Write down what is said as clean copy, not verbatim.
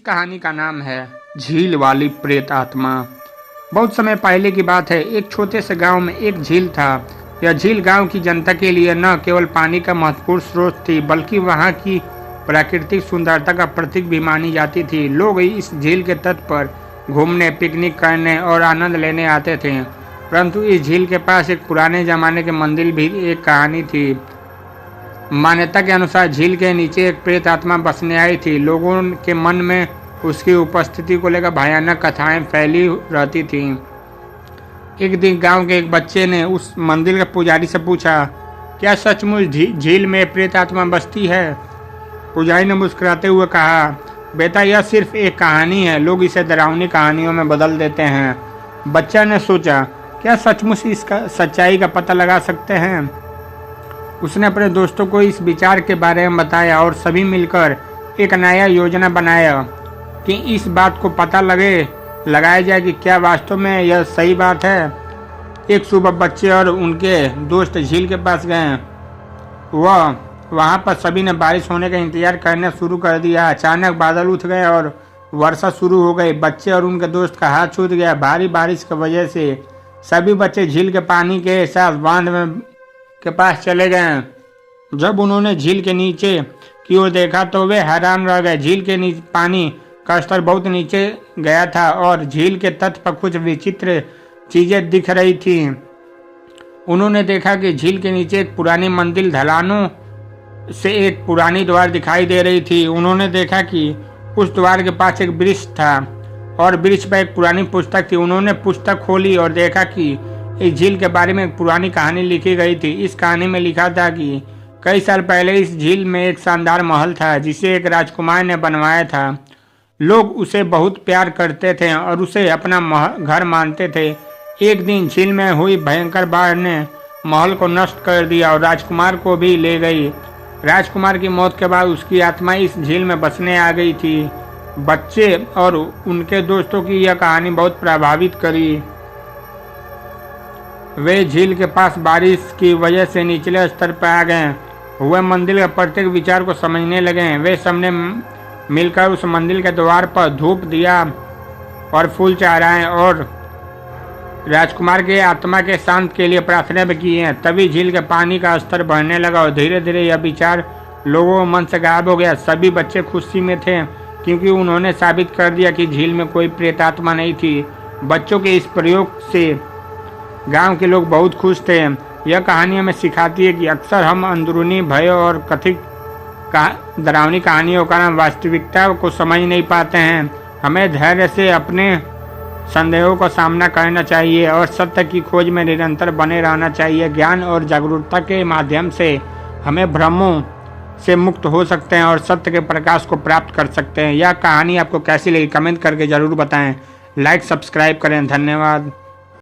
कहानी का नाम है झील वाली प्रेत आत्मा। बहुत समय पहले की बात है। एक छोटे से गांव में एक झील था। यह झील गांव की जनता के लिए न केवल पानी का महत्वपूर्ण स्रोत थी, बल्कि वहां की प्राकृतिक सुंदरता का प्रतीक भी मानी जाती थी। लोग इस झील के तट पर घूमने, पिकनिक करने और आनंद लेने आते थे। परंतु इस झील के पास एक पुराने जमाने के मंदिर भी एक कहानी थी। मान्यता के अनुसार झील के नीचे एक प्रेत आत्मा बसने आई थी। लोगों के मन में उसकी उपस्थिति को लेकर भयानक कथाएं फैली रहती थीं। एक दिन गांव के एक बच्चे ने उस मंदिर के पुजारी से पूछा, क्या सचमुच झील में प्रेत आत्मा बसती है? पुजारी ने मुस्कुराते हुए कहा, बेटा, यह सिर्फ एक कहानी है। लोग इसे डरावनी कहानियों में बदल देते हैं। बच्चा ने सोचा, क्या सचमुच इसका सच्चाई का पता लगा सकते हैं? उसने अपने दोस्तों को इस विचार के बारे में बताया और सभी मिलकर एक नया योजना बनाया कि इस बात को पता लगाया जाए कि क्या वास्तव में यह सही बात है। एक सुबह बच्चे और उनके दोस्त झील के पास गए। वहाँ पर सभी ने बारिश होने का इंतजार करना शुरू कर दिया। अचानक बादल उठ गए और वर्षा शुरू हो गई। बच्चे और उनके दोस्त का हाथ छूट गया। भारी बारिश की वजह से सभी बच्चे झील के पानी के साथ बांध के पास चले गए। जब उन्होंने झील के नीचे की ओर देखा तो वे हैरान रह गए। झील के नीचे पानी का स्तर बहुत नीचे गया था और झील के तट पर कुछ विचित्र चीजें दिख रही थीं। उन्होंने देखा कि झील के नीचे एक पुरानी मंदिर, ढलानों से एक पुरानी द्वार दिखाई दे रही थी। उन्होंने देखा कि उस द्वार के पास एक वृक्ष था और वृक्ष पर एक पुरानी पुस्तक थी। उन्होंने पुस्तक खोली और देखा कि इस झील के बारे में एक पुरानी कहानी लिखी गई थी। इस कहानी में लिखा था कि कई साल पहले इस झील में एक शानदार महल था जिसे एक राजकुमार ने बनवाया था। लोग उसे बहुत प्यार करते थे और उसे अपना घर मानते थे। एक दिन झील में हुई भयंकर बाढ़ ने महल को नष्ट कर दिया और राजकुमार को भी ले गई। राजकुमार की मौत के बाद उसकी आत्मा इस झील में बसने आ गई थी। बच्चे और उनके दोस्तों की यह कहानी बहुत प्रभावित करी। वे झील के पास बारिश की वजह से निचले स्तर पर आ गए हुए मंदिर के प्रत्येक विचार को समझने लगे। वे सबने मिलकर उस मंदिर के द्वार पर धूप दिया और फूल चढ़ाए और राजकुमार के आत्मा के शांत के लिए प्रार्थना भी की है। तभी झील के पानी का स्तर बढ़ने लगा और धीरे धीरे यह विचार लोगों के मन से गायब हो गया। सभी बच्चे खुशी में थे क्योंकि उन्होंने साबित कर दिया कि झील में कोई प्रेत आत्मा नहीं थी। बच्चों के इस प्रयोग से गांव के लोग बहुत खुश थे। यह कहानी हमें सिखाती है कि अक्सर हम अंदरूनी भय और कथित डरावनी कहानियों का वास्तविकता को समझ नहीं पाते हैं। हमें धैर्य से अपने संदेहों का सामना करना चाहिए और सत्य की खोज में निरंतर बने रहना चाहिए। ज्ञान और जागरूकता के माध्यम से हमें भ्रमों से मुक्त हो सकते हैं और सत्य के प्रकाश को प्राप्त कर सकते हैं। यह कहानी आपको कैसी लगी कमेंट करके ज़रूर बताएं। लाइक सब्सक्राइब करें। धन्यवाद।